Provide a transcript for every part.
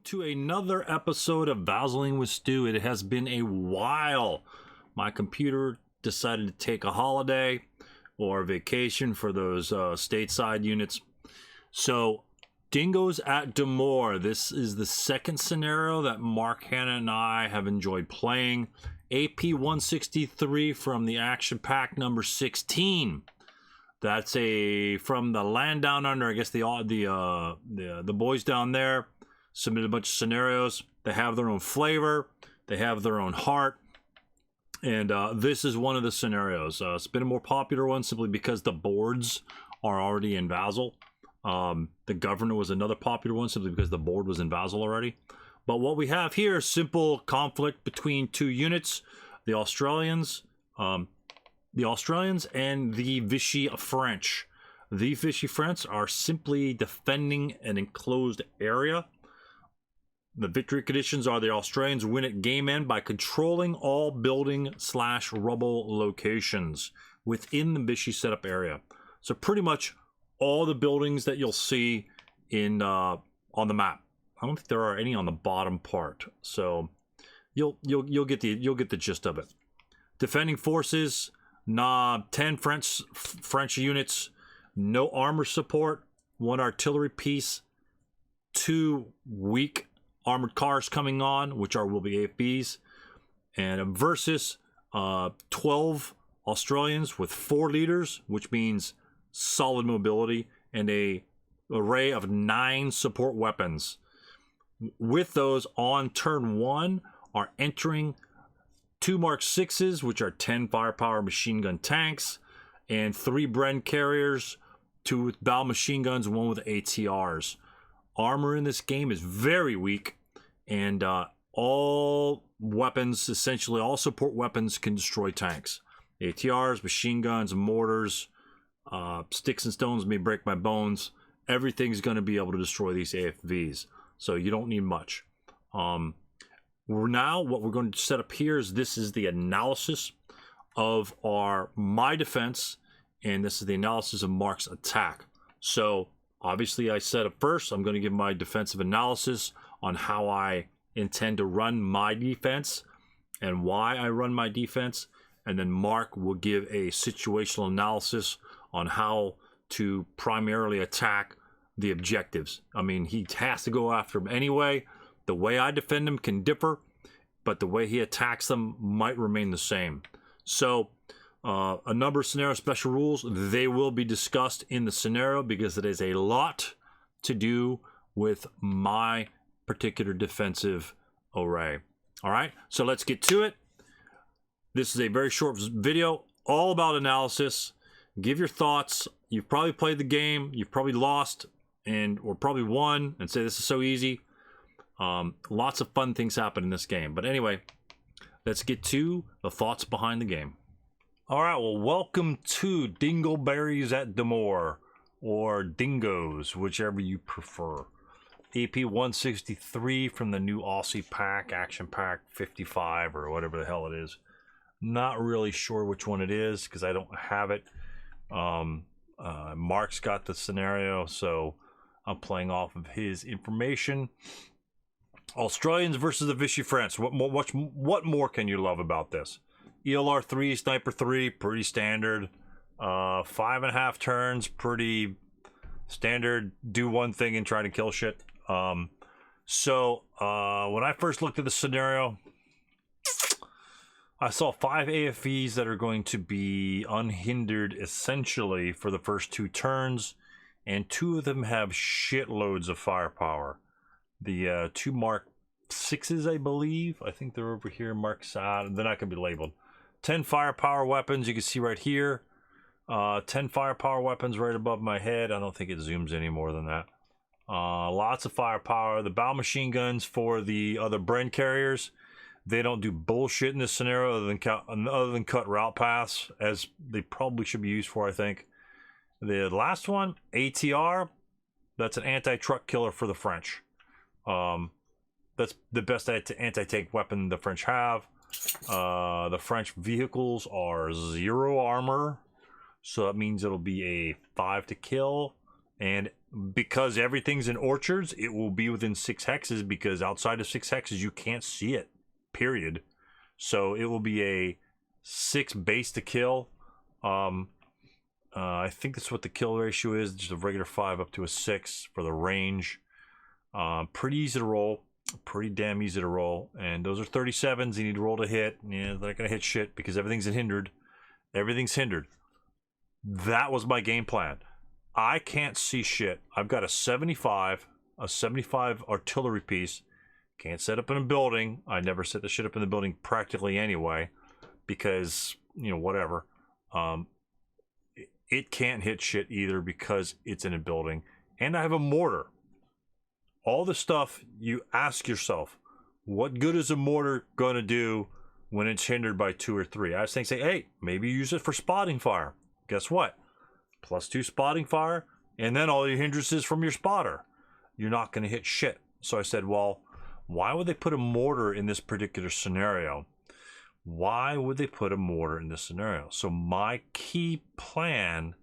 to another episode of Vaseline with Stu. It has been a while. My computer decided to take a holiday or a vacation for those stateside units. So, Dingoes at Damour. This is the second scenario that Marc and I have enjoyed playing. AP 163 from the action pack number 16. That's from the land down under. I guess the boys down there submitted a bunch of scenarios. They have their own flavor. They have their own heart. And this is one of the scenarios. It's been a more popular one simply because the boards are already in Vassal. The Governor was another popular one simply because the board was in Vassal already. But what we have here is simple conflict between two units. The Australians and the Vichy French. The Vichy French are simply defending an enclosed area. The victory conditions are the Australians win at game end by controlling all building/rubble locations within the Vichy setup area. So pretty much all the buildings that you'll see in on the map. I don't think there are any on the bottom part. So you'll get the gist of it. Defending forces, 10 French units, no armor support, 1 artillery piece, 2 weak armored cars coming on, which will be AFBs, and versus 12 Australians with 4 leaders, which means solid mobility, and a array of 9 support weapons. With those on turn 1 are entering 2 Mark 6s, which are 10 firepower machine gun tanks, and 3 Bren carriers, 2 with bow machine guns, 1 with ATRs. Armor in this game is very weak, and all weapons, essentially all support weapons, can destroy tanks. ATRs, machine guns, mortars, sticks and stones may break my bones. Everything's going to be able to destroy these AFVs, so you don't need much. Now what we're going to set up here is this is the analysis of my defense, and this is the analysis of Marc's attack. So obviously I said up first I'm going to give my defensive analysis on how I intend to run my defense and why I run my defense, and then Marc will give a situational analysis on how to primarily attack the objectives. I mean, he has to go after them anyway. The way I defend them can differ, but the way he attacks them might remain the same. So a number of scenario special rules, they will be discussed in the scenario because it is a lot to do with my particular defensive array. All right, so let's get to it. This is a very short video, all about analysis. Give your thoughts. You've probably played the game, you've probably lost or probably won and say this is so easy. Lots of fun things happen in this game. But anyway, let's get to the thoughts behind the game. All right, well, welcome to Dingleberries at Damour, or Dingoes, whichever you prefer. AP 163 from the new Aussie pack, Action Pack 55 or whatever the hell it is. Not really sure which one it is because I don't have it. Marc's got the scenario, so I'm playing off of his information. Australians versus the Vichy French. What more can you love about this? ELR 3, Sniper 3, pretty standard. 5.5 turns, pretty standard. Do one thing and try to kill shit. So when I first looked at the scenario, I saw 5 AFVs that are going to be unhindered essentially for the first 2 turns, and 2 of them have shitloads of firepower. The 2 Mark 6s, I believe. I think they're over here, Mark side. They're not going to be labeled. 10 firepower weapons, you can see right here. 10 firepower weapons right above my head. I don't think it zooms any more than that. Lots of firepower. The bow machine guns for the other Bren carriers. They don't do bullshit in this scenario other than cut route paths, as they probably should be used for, I think. The last one, ATR, that's an anti-truck killer for the French. That's the best anti-tank weapon the French have. The French vehicles are 0 armor, so that means it'll be a 5 to kill, and because everything's in orchards, it will be within 6 hexes, because outside of 6 hexes, you can't see it, period. So it will be a 6 base to kill. I think that's what the kill ratio is, just a regular 5 up to a 6 for the range. Pretty easy to roll, pretty damn easy to roll. And those are 37s, you need to roll to hit. Yeah, they're not gonna hit shit because everything's hindered. Everything's hindered. That was my game plan. I can't see shit. I've got a 75 artillery piece. Can't set up in a building. I never set the shit up in the building practically anyway, because, you know, whatever. It can't hit shit either because it's in a building. And I have a mortar. All the stuff you ask yourself, what good is a mortar going to do when it's hindered by 2 or 3? I was thinking, say, hey, maybe use it for spotting fire. Guess what? +2 spotting fire, and then all your hindrances from your spotter. You're not going to hit shit. So I said, well, why would they put a mortar in this particular scenario? Why would they put a mortar in this scenario? So my key plan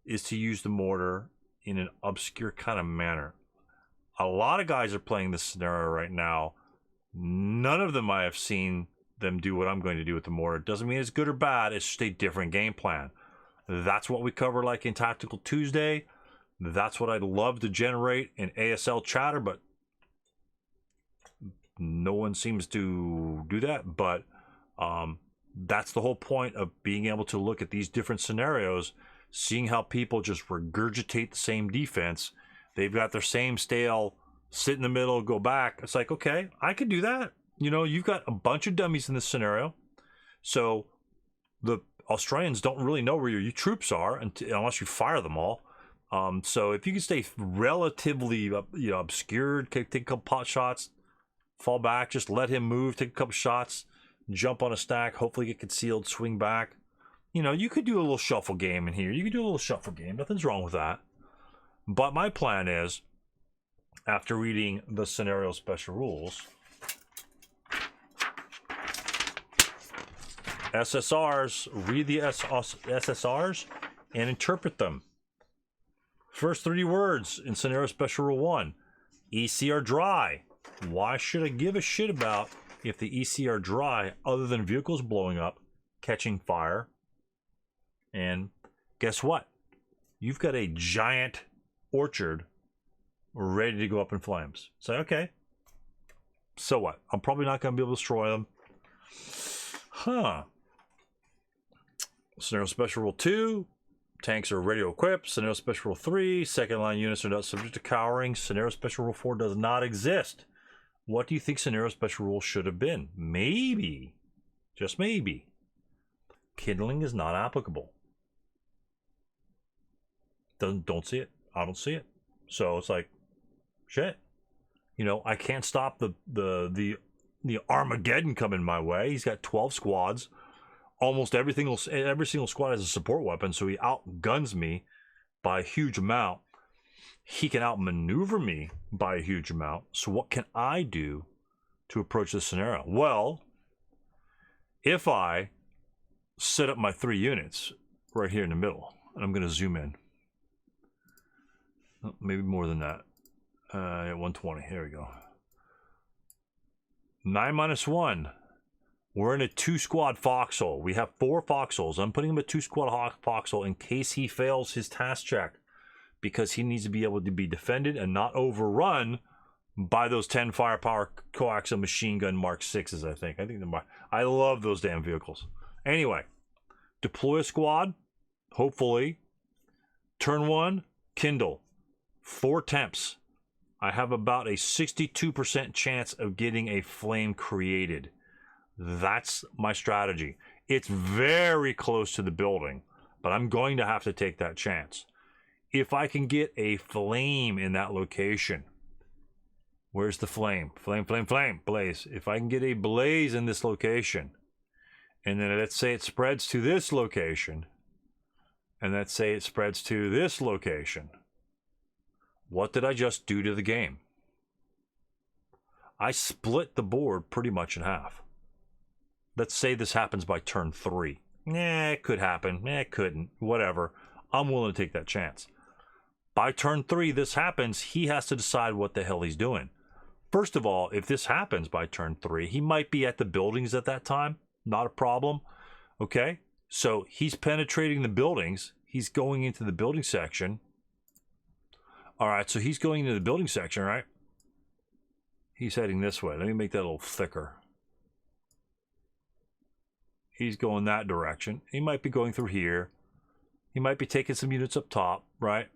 is to use the mortar in an obscure kind of manner. A lot of guys are playing this scenario right now. None of them I have seen them do what I'm going to do with the mortar. It doesn't mean it's good or bad. It's just a different game plan. That's what we cover like in Tactical Tuesday. That's what I'd love to generate in ASL chatter, but no one seems to do that. But that's the whole point of being able to look at these different scenarios, seeing how people just regurgitate the same defense. They've got their same stale, sit in the middle, go back. It's like, okay, I could do that. You know, you've got a bunch of dummies in this scenario. So the Australians don't really know where your troops are unless you fire them all. So if you can stay relatively obscured, take a couple pot shots, fall back, just let him move, take a couple shots, jump on a stack, hopefully get concealed, swing back. You know, you could do a little shuffle game in here. You could do a little shuffle game. Nothing's wrong with that. But my plan is, after reading the scenario special rules, SSRs, read the SSRs and interpret them. First 3 words in scenario special rule 1, EC are dry. Why should I give a shit about if the EC are dry other than vehicles blowing up, catching fire? And guess what? You've got a giant orchard ready to go up in flames. Say, okay, so what? I'm probably not going to be able to destroy them. Scenario special rule 2, tanks are radio equipped. Scenario special rule 3, second line units are not subject to cowering. Scenario special rule 4 does not exist. What do you think scenario special rule should have been? Maybe, just maybe, kindling is not applicable. Don't see it. I don't see it. So it's like, shit. You know, I can't stop the Armageddon coming my way. He's got 12 squads. Almost every single squad has a support weapon, so he outguns me by a huge amount. He can outmaneuver me by a huge amount. So what can I do to approach this scenario? Well, if I set up my 3 units right here in the middle, and I'm going to zoom in. Maybe more than that. 120. Here we go. 9-1. We're in a 2-squad foxhole. We have 4 foxholes. I'm putting him a 2-squad foxhole in case he fails his task check, because he needs to be able to be defended and not overrun by those 10 firepower coaxial machine gun Mark 6s. I love those damn vehicles. Anyway, deploy a squad. Hopefully, turn 1, kindle. 4 temps. I have about a 62% chance of getting a flame created. That's my strategy. It's very close to the building, but I'm going to have to take that chance. If I can get a flame in that location, where's the flame? Flame, blaze. If I can get a blaze in this location, and then let's say it spreads to this location, and let's say it spreads to this location, what did I just do to the game? I split the board pretty much in half. Let's say this happens by turn 3. It could happen. It couldn't. Whatever. I'm willing to take that chance. By turn 3, this happens. He has to decide what the hell he's doing. First of all, if this happens by turn 3, he might be at the buildings at that time. Not a problem. Okay? So he's penetrating the buildings. He's going into the building section. All right, so he's going into the building section, right? He's heading this way. Let me make that a little thicker. He's going that direction. He might be going through here. He might be taking some units up top, right?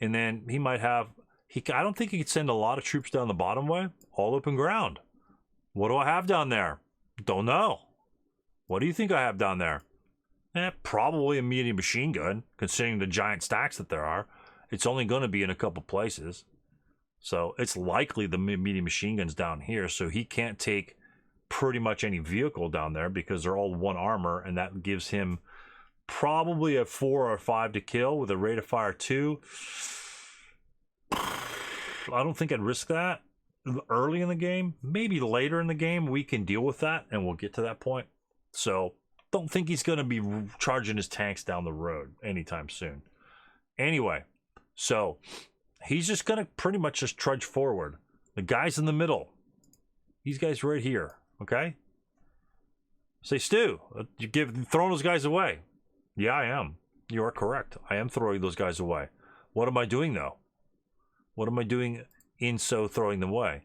And then he might have... I don't think he could send a lot of troops down the bottom way. All open ground. What do I have down there? Don't know. What do you think I have down there? Probably a medium machine gun, considering the giant stacks that there are. It's only going to be in a couple places. So it's likely the medium machine gun's down here, so he can't take pretty much any vehicle down there because they're all 1 armor, and that gives him probably a 4 or 5 to kill with a rate of fire 2. I don't think I'd risk that early in the game. Maybe later in the game we can deal with that, and we'll get to that point. So don't think he's going to be charging his tanks down the road anytime soon. Anyway, so he's just going to pretty much just trudge forward. The guys in the middle, these guys right here, okay? Say, Stu, throwing those guys away. Yeah, I am. You are correct. I am throwing those guys away. What am I doing, though? What am I doing in so throwing them away?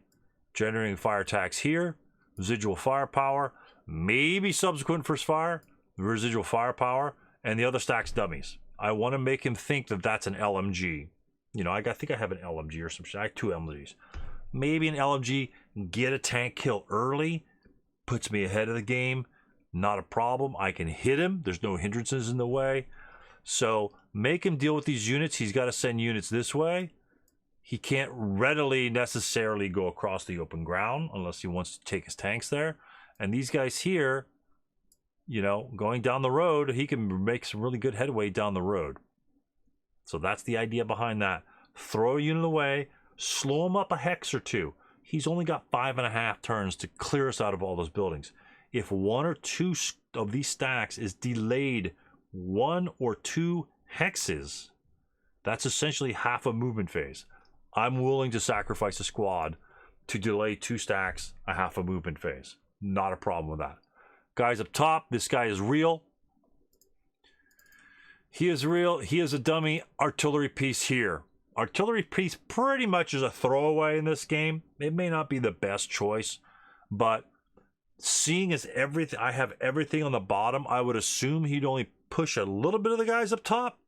Generating fire attacks here, residual firepower, maybe subsequent first fire, residual firepower, and the other stack's dummies. I want to make him think that that's an LMG. You know, I think I have an LMG or some shit. I have 2 LMGs. Maybe an LMG, get a tank kill early, puts me ahead of the game. Not a problem. I can hit him. There's no hindrances in the way. So make him deal with these units. He's got to send units this way. He can't readily necessarily go across the open ground unless he wants to take his tanks there. And these guys here, you know, going down the road, he can make some really good headway down the road. So that's the idea behind that. Throw a unit away, slow him up a hex or 2. He's only got 5.5 turns to clear us out of all those buildings. If 1 or 2 of these stacks is delayed 1 or 2 hexes, that's essentially half a movement phase. I'm willing to sacrifice a squad to delay 2 stacks, a half a movement phase. Not a problem with that. Guys up top, this guy is real. He is real. He is a dummy artillery piece here. Artillery piece pretty much is a throwaway in this game. It may not be the best choice, but seeing as I have everything on the bottom, I would assume he'd only push a little bit of the guys up top.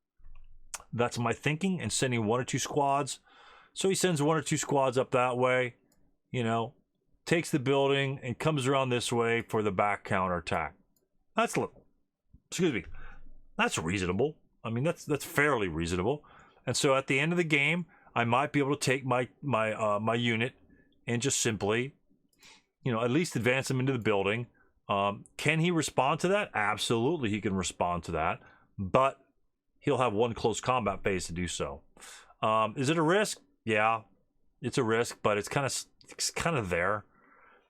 That's my thinking, and sending 1 or 2 squads. So he sends 1 or 2 squads up that way, you know, takes the building and comes around this way for the back counterattack. That's that's reasonable. I mean, that's fairly reasonable. And so at the end of the game, I might be able to take my unit and just simply, you know, at least advance him into the building. Can he respond to that? Absolutely, he can respond to that. But he'll have 1 close combat phase to do so. Is it a risk? Yeah, it's a risk, but it's kind of there.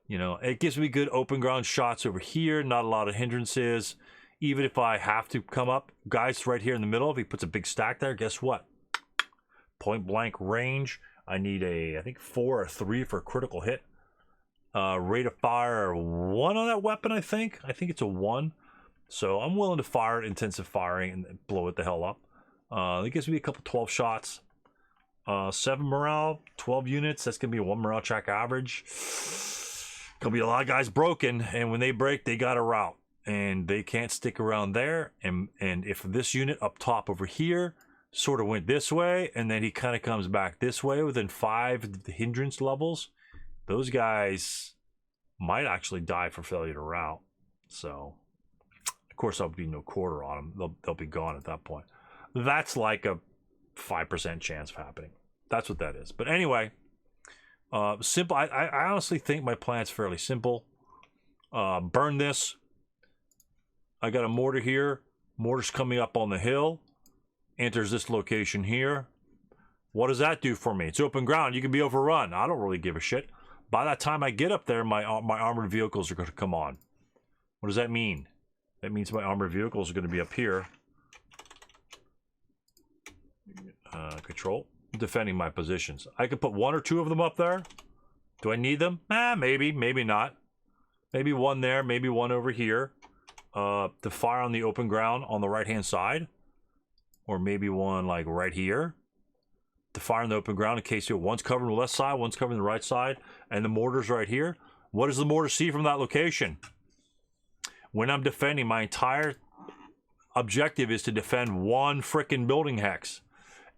You know, it gives me good open ground shots over here. Not a lot of hindrances. Even if I have to come up, guys, right here in the middle, if he puts a big stack there, guess what? Point blank range. I need I think 4 or 3 for a critical hit. Rate of fire 1 on that weapon, I think. I think it's a 1. So I'm willing to fire intensive firing and blow it the hell up. It gives me a couple 12 shots. 7 morale, 12 units. That's going to be a 1 morale check average. Going to be a lot of guys broken, and when they break, they got a route. And they can't stick around there. And if this unit up top over here sort of went this way, and then he kind of comes back this way within 5 hindrance levels, those guys might actually die for failure to route. So, of course, there'll be no quarter on them. They'll be gone at that point. That's like a 5% chance of happening. That's what that is. But anyway, simple. I honestly think my plan's fairly simple. Burn this. I got a mortar here. Mortar's coming up on the hill. Enters this location here. What does that do for me? It's open ground. You can be overrun. I don't really give a shit. By that time I get up there, my armored vehicles are going to come on. What does that mean? That means my armored vehicles are going to be up here. Control. Defending my positions. I could put 1 or 2 of them up there. Do I need them? Maybe. Maybe not. Maybe 1 there. Maybe 1 over here. To fire on the open ground on the right-hand side. Or maybe 1 like right here. To fire on the open ground in case one's covering the left side, one's covering the right side. And the mortar's right here. What does the mortar see from that location? When I'm defending, my entire objective is to defend 1 frickin' building hex.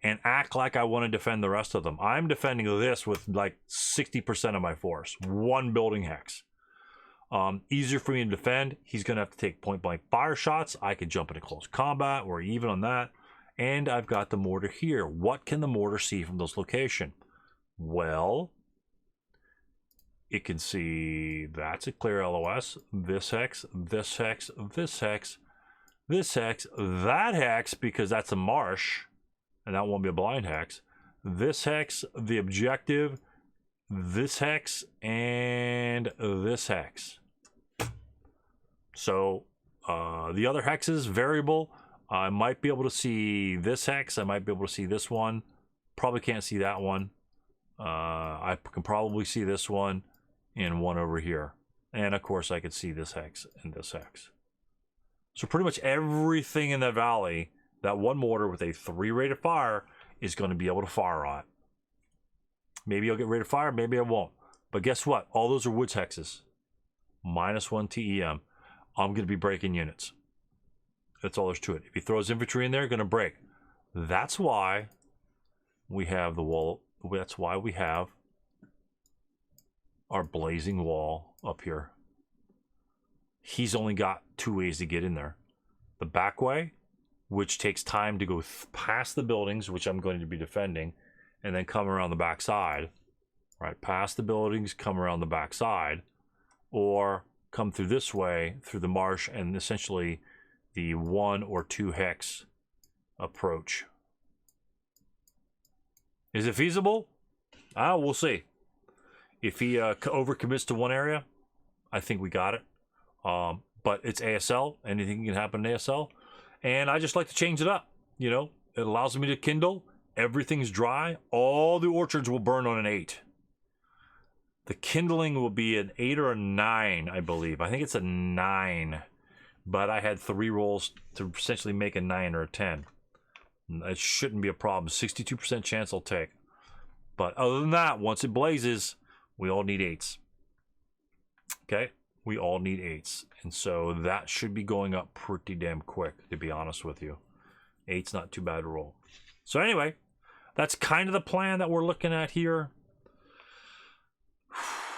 And act like I want to defend the rest of them. I'm defending this with like 60% of my force. 1 building hex. Easier for me to defend. He's going to have to take point-blank fire shots. I could jump into close combat or even on that. And I've got the mortar here. What can the mortar see from this location? Well, it can see that's a clear LOS. This hex, this hex, this hex, this hex, that hex, because that's a marsh. And that won't be a blind hex. This hex, the objective, this hex, and this hex. So the other hexes, variable. I might be able to see this hex. I might be able to see this one. Probably can't see that one. I can probably see this one and 1 over here. And of course I could see this hex and this hex. So pretty much everything in the valley, that 1 mortar with a 3 rate of fire is going to be able to fire on it. Maybe I'll get rate of fire, maybe I won't. But guess what? All those are woods hexes. -1 TEM. I'm going to be breaking units. That's all there's to it. If he throws infantry in there, going to break. That's why we have the wall. That's why we have our blazing wall up here. He's only got 2 ways to get in there. The back way, which takes time to go past the buildings, which I'm going to be defending, and then come around the back side. Right, past the buildings, come around the back side, or come through this way, through the marsh, and essentially the 1 or 2 hex approach. Is it feasible? We'll see. If he overcommits to 1 area, I think we got it. But it's ASL. Anything can happen in ASL. And I just like to change it up. You know, it allows me to kindle. Everything's dry. All the orchards will burn on an 8. The kindling will be an 8 or a 9, I believe. I think it's a 9. But I had 3 rolls to essentially make a 9 or a 10. It shouldn't be a problem. 62% chance I'll take. But other than that, once it blazes, we all need 8s. Okay? We all need 8s. And so that should be going up pretty damn quick, to be honest with you. 8's not too bad to roll. So anyway, that's kind of the plan that we're looking at here.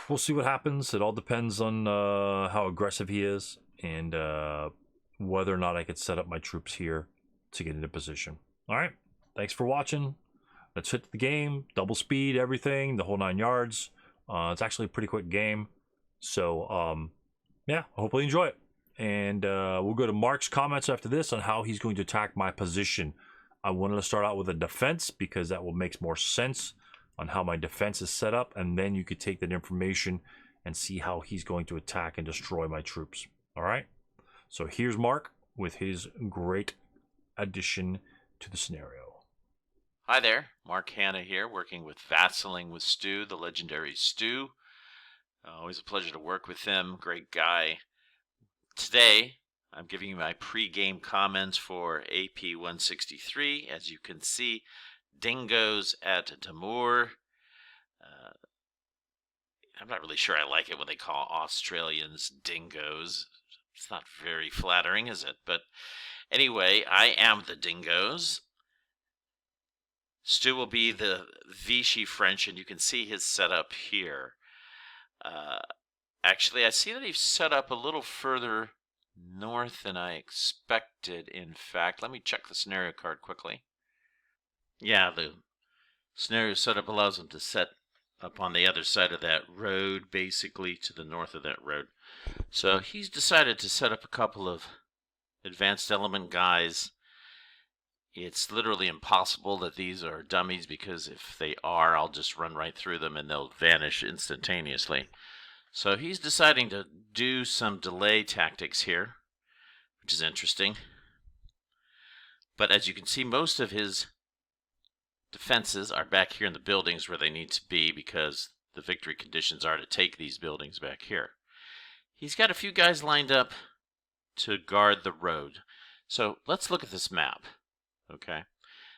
We'll see what happens. It all depends on how aggressive he is and whether or not I could set up my troops here to get into position. All right. Thanks for watching. Let's hit the game. Double speed, everything, the whole 9 yards. It's actually a pretty quick game. So, yeah, hopefully enjoy it. And we'll go to Mark's comments after this on how he's going to attack my position. I wanted to start out with a defense because that will make more sense on how my defense is set up. And then you could take that information and see how he's going to attack and destroy my troops. All right? So here's Mark with his great addition to the scenario. Hi there, Mark Hanna here, working with Vassailing with Stu, the legendary Stu. Always a pleasure to work with him, great guy. Today, I'm giving you my pre-game comments for AP 163. As you can see, Dingoes at Damour. I'm not really sure I like it when they call Australians dingoes. It's not very flattering, is it? But anyway, I am the Dingoes. Stu will be the Vichy French, and you can see his setup here. Actually, I see that he's set up a little further north than I expected, in fact. Let me check the scenario card quickly. Yeah, the scenario setup allows him to set up on the other side of that road, basically to the north of that road. So he's decided to set up a couple of advanced element guys. It's literally impossible that these are dummies, because if they are, I'll just run right through them and they'll vanish instantaneously. So he's deciding to do some delay tactics here, which is interesting. But as you can see, most of his defenses are back here in the buildings where they need to be because the victory conditions are to take these buildings back here. He's got a few guys lined up to guard the road. So let's look at this map, okay?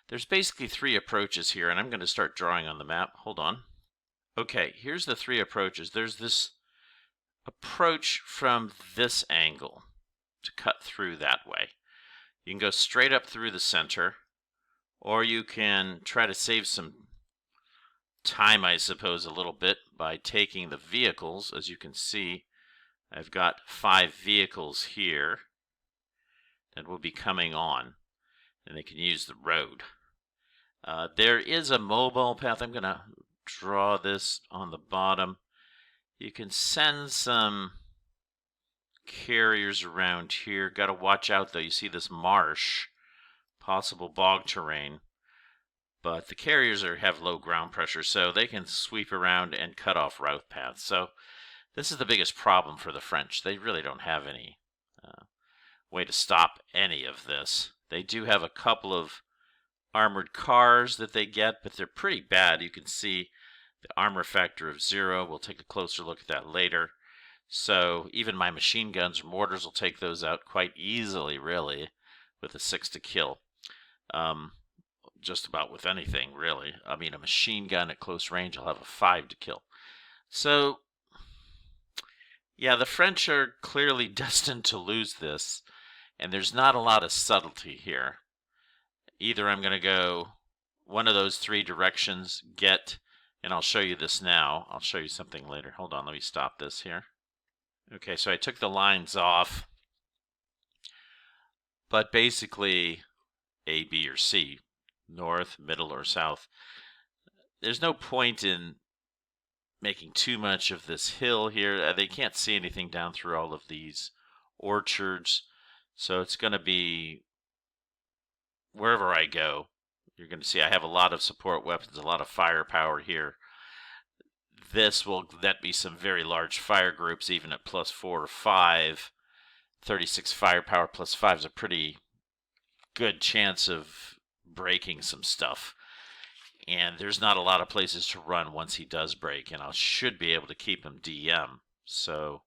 There's basically 3 approaches here, and I'm going to start drawing on the map. Hold on. Okay, here's the 3 approaches. There's this approach from this angle to cut through that way. You can go straight up through the center, or you can try to save some time, I suppose, a little bit by taking the vehicles. As you can see, I've got 5 vehicles here that will be coming on, and they can use the road. There is a mobile path. I'm going to draw this on the bottom. You can send some carriers around here. Got to watch out, though. You see this marsh, possible bog terrain. But the carriers have low ground pressure, so they can sweep around and cut off route paths. So this is the biggest problem for the French. They really don't have any way to stop any of this. They do have a couple of armored cars that they get, but they're pretty bad. You can see the armor factor of 0. We'll take a closer look at that later. So even my machine guns or mortars will take those out quite easily, really, with a 6 to kill. Just about with anything, really. I mean, a machine gun at close range will have a 5 to kill. So, yeah, the French are clearly destined to lose this, and there's not a lot of subtlety here. Either I'm going to go one of those 3 directions, and I'll show you this now. I'll show you something later. Hold on, let me stop this here. Okay, so I took the lines off, but basically A, B, or C, north, middle, or south. There's no point in making too much of this hill here. They can't see anything down through all of these orchards, so it's going to be wherever I go. You're going to see I have a lot of support weapons, a lot of firepower here. This will be some very large fire groups, even at +4 or 5. 36 firepower +5 is a pretty good chance of breaking some stuff. And there's not a lot of places to run once he does break, and I should be able to keep him DM. So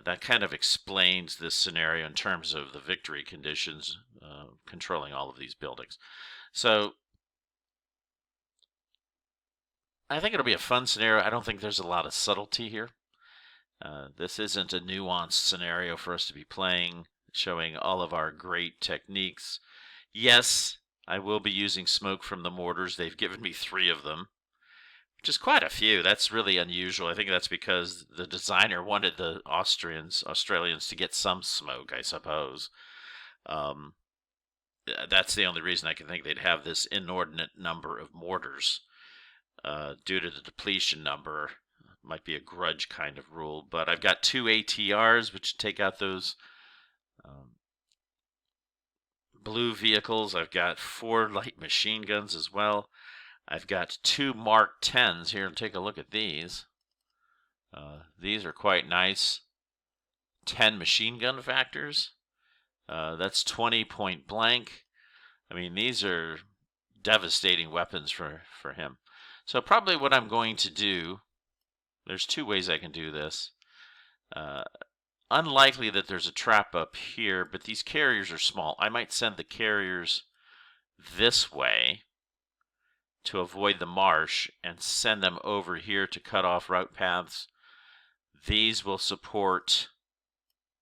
that kind of explains this scenario in terms of the victory conditions, controlling all of these buildings. So I think it'll be a fun scenario. I don't think there's a lot of subtlety here. This isn't a nuanced scenario for us to be playing, showing all of our great techniques. Yes, I will be using smoke from the mortars. They've given me 3 of them, which is quite a few. That's really unusual. I think that's because the designer wanted the Australians to get some smoke, I suppose. That's the only reason I can think they'd have this inordinate number of mortars. Due to the depletion number. Might be a grudge kind of rule, but I've got 2 ATRs, which take out those blue vehicles. I've got 4 light machine guns as well. I've got 2 Mark 10s here. Take a look at these. These are quite nice. 10 machine gun factors. That's 20 point blank. I mean, these are devastating weapons for him. So probably what I'm going to do, there's 2 ways I can do this. Unlikely that there's a trap up here, but these carriers are small. I might send the carriers this way to avoid the marsh and send them over here to cut off route paths. These will support,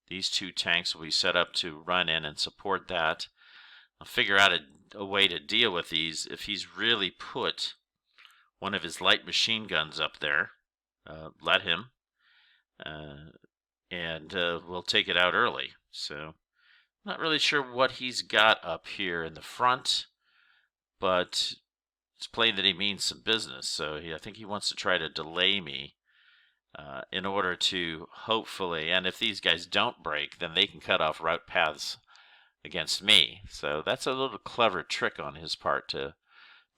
these 2 tanks will be set up to run in and support that. I'll figure out a way to deal with these. If he's really put one of his light machine guns up there, let him, and we'll take it out early. So I'm not really sure what he's got up here in the front, but it's plain that he means some business. So I think he wants to try to delay me in order to hopefully, and if these guys don't break, then they can cut off route paths against me. So that's a little clever trick on his part to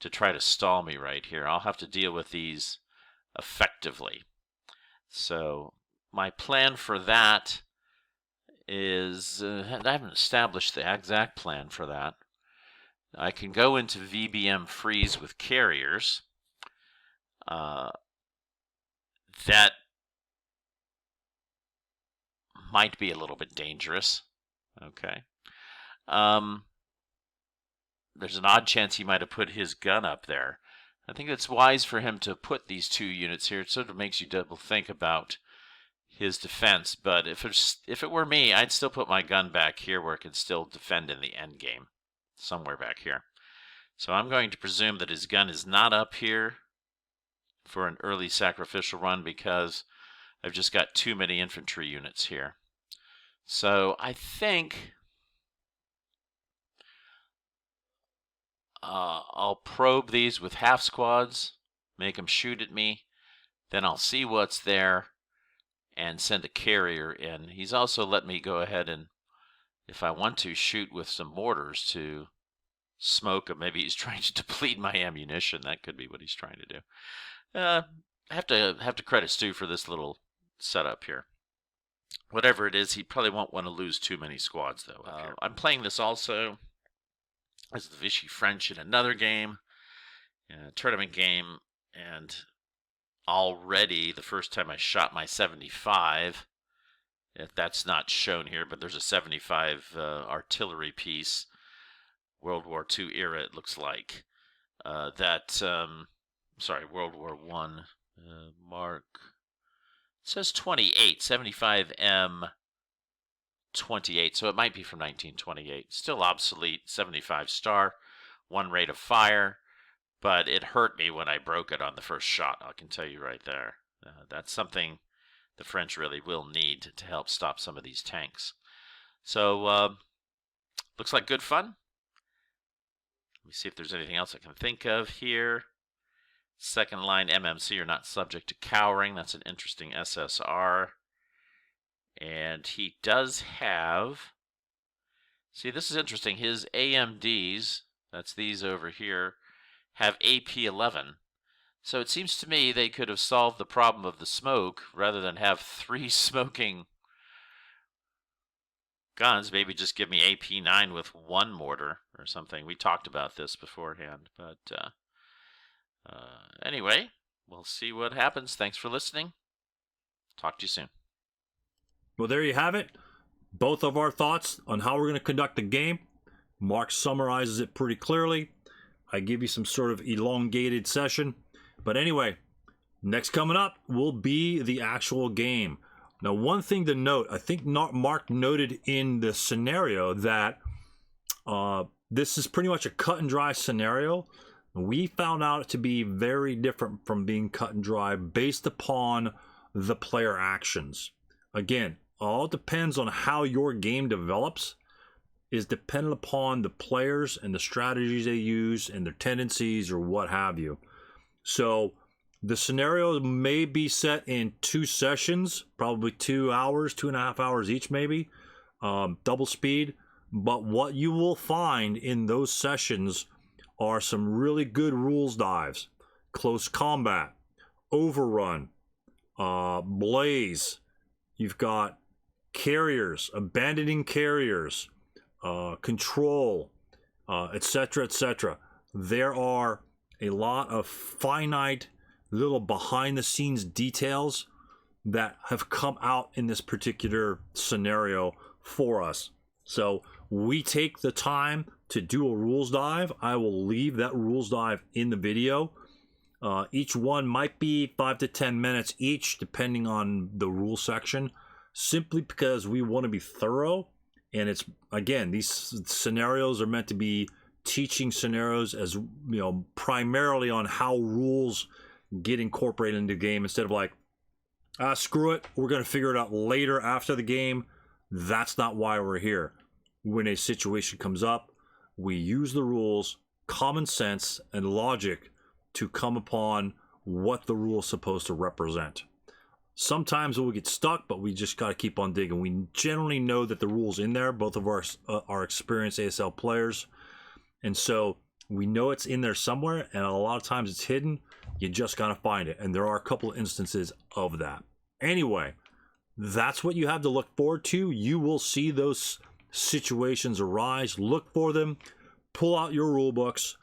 try to stall me right here. I'll have to deal with these effectively. So my plan for that is, I haven't established the exact plan for that. I can go into VBM freeze with carriers. That might be a little bit dangerous. Okay. There's an odd chance he might have put his gun up there. I think it's wise for him to put these 2 units here. It sort of makes you double think about his defense. But if it were me, I'd still put my gun back here where it can still defend in the end game, somewhere back here. So I'm going to presume that his gun is not up here for an early sacrificial run because I've just got too many infantry units here. So I think I'll probe these with half squads, make them shoot at me, then I'll see what's there and send a carrier in. He's also let me go ahead and, if I want to, shoot with some mortars to smoke him. Maybe he's trying to deplete my ammunition. That could be what he's trying to do. I have to credit Stu for this little setup here. Whatever it is, he probably won't want to lose too many squads, though. I'm playing this also as the Vichy French in another game, a tournament game, and already the first time I shot my 75, that's not shown here, but there's a 75 artillery piece, World War II era, it looks like. Sorry, World War I. Mark. It says 28, 75M 28, so it might be from 1928. Still obsolete, 75 star, 1 rate of fire, but it hurt me when I broke it on the first shot, I can tell you right there. That's something the French really will need to help stop some of these tanks. So, looks like good fun. Let me see if there's anything else I can think of here. Second line MMC are not subject to cowering. That's an interesting SSR. And he does have... See, this is interesting. His AMDs, that's these over here, have AP11. So it seems to me they could have solved the problem of the smoke rather than have 3 smoking guns. Maybe just give me AP9 with 1 mortar or something. We talked about this beforehand. But anyway, we'll see what happens. Thanks for listening. Talk to you soon. Well, there you have it. Both of our thoughts on how we're going to conduct the game. Mark summarizes it pretty clearly. I give you some sort of elongated session. But anyway, next coming up will be the actual game. Now, one thing to note, I think Mark noted in the scenario that this is pretty much a cut and dry scenario. We found out to be very different from being cut and dry based upon the player actions. Again, all depends on how your game develops, is dependent upon the players and the strategies they use and their tendencies or what have you. So the scenario may be set in 2 sessions, probably 2 hours, 2.5 hours each maybe, double speed. But what you will find in those sessions are some really good rules dives, close combat, overrun, blaze. You've got carriers, abandoning carriers, control, etc., etc. There are a lot of finite little behind the scenes details that have come out in this particular scenario for us. So we take the time to do a rules dive. I will leave that rules dive in the video. Each one might be 5 to 10 minutes each, depending on the rule section, simply because we want to be thorough. And it's, again, these scenarios are meant to be teaching scenarios, as you know, primarily on how rules get incorporated into the game, instead of like, screw it, we're going to figure it out later after the game. That's not why we're here. When a situation comes up, we use the rules, common sense, and logic to come upon what the rule is supposed to represent. Sometimes we'll get stuck, but we just got to keep on digging. We generally know that the rule's in there. Both of our are experienced ASL players. And so we know it's in there somewhere, and a lot of times it's hidden. You just got to find it. And there are a couple of instances of that. Anyway, that's what you have to look forward to. You will see those situations arise. Look for them. pull out your rule books,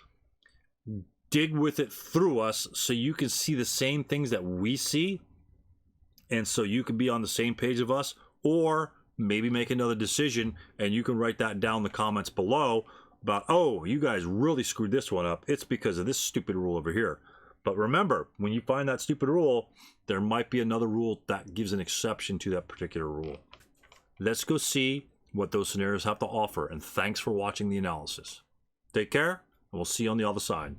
dig with it through us so you can see the same things that we see, and so you can be on the same page of us, or maybe make another decision, and you can write that down in the comments below about, oh, you guys really screwed this one up. It's because of this stupid rule over here. But remember, when you find that stupid rule, there might be another rule that gives an exception to that particular rule. Let's go see what those scenarios have to offer, and thanks for watching the analysis. Take care, and we'll see you on the other side.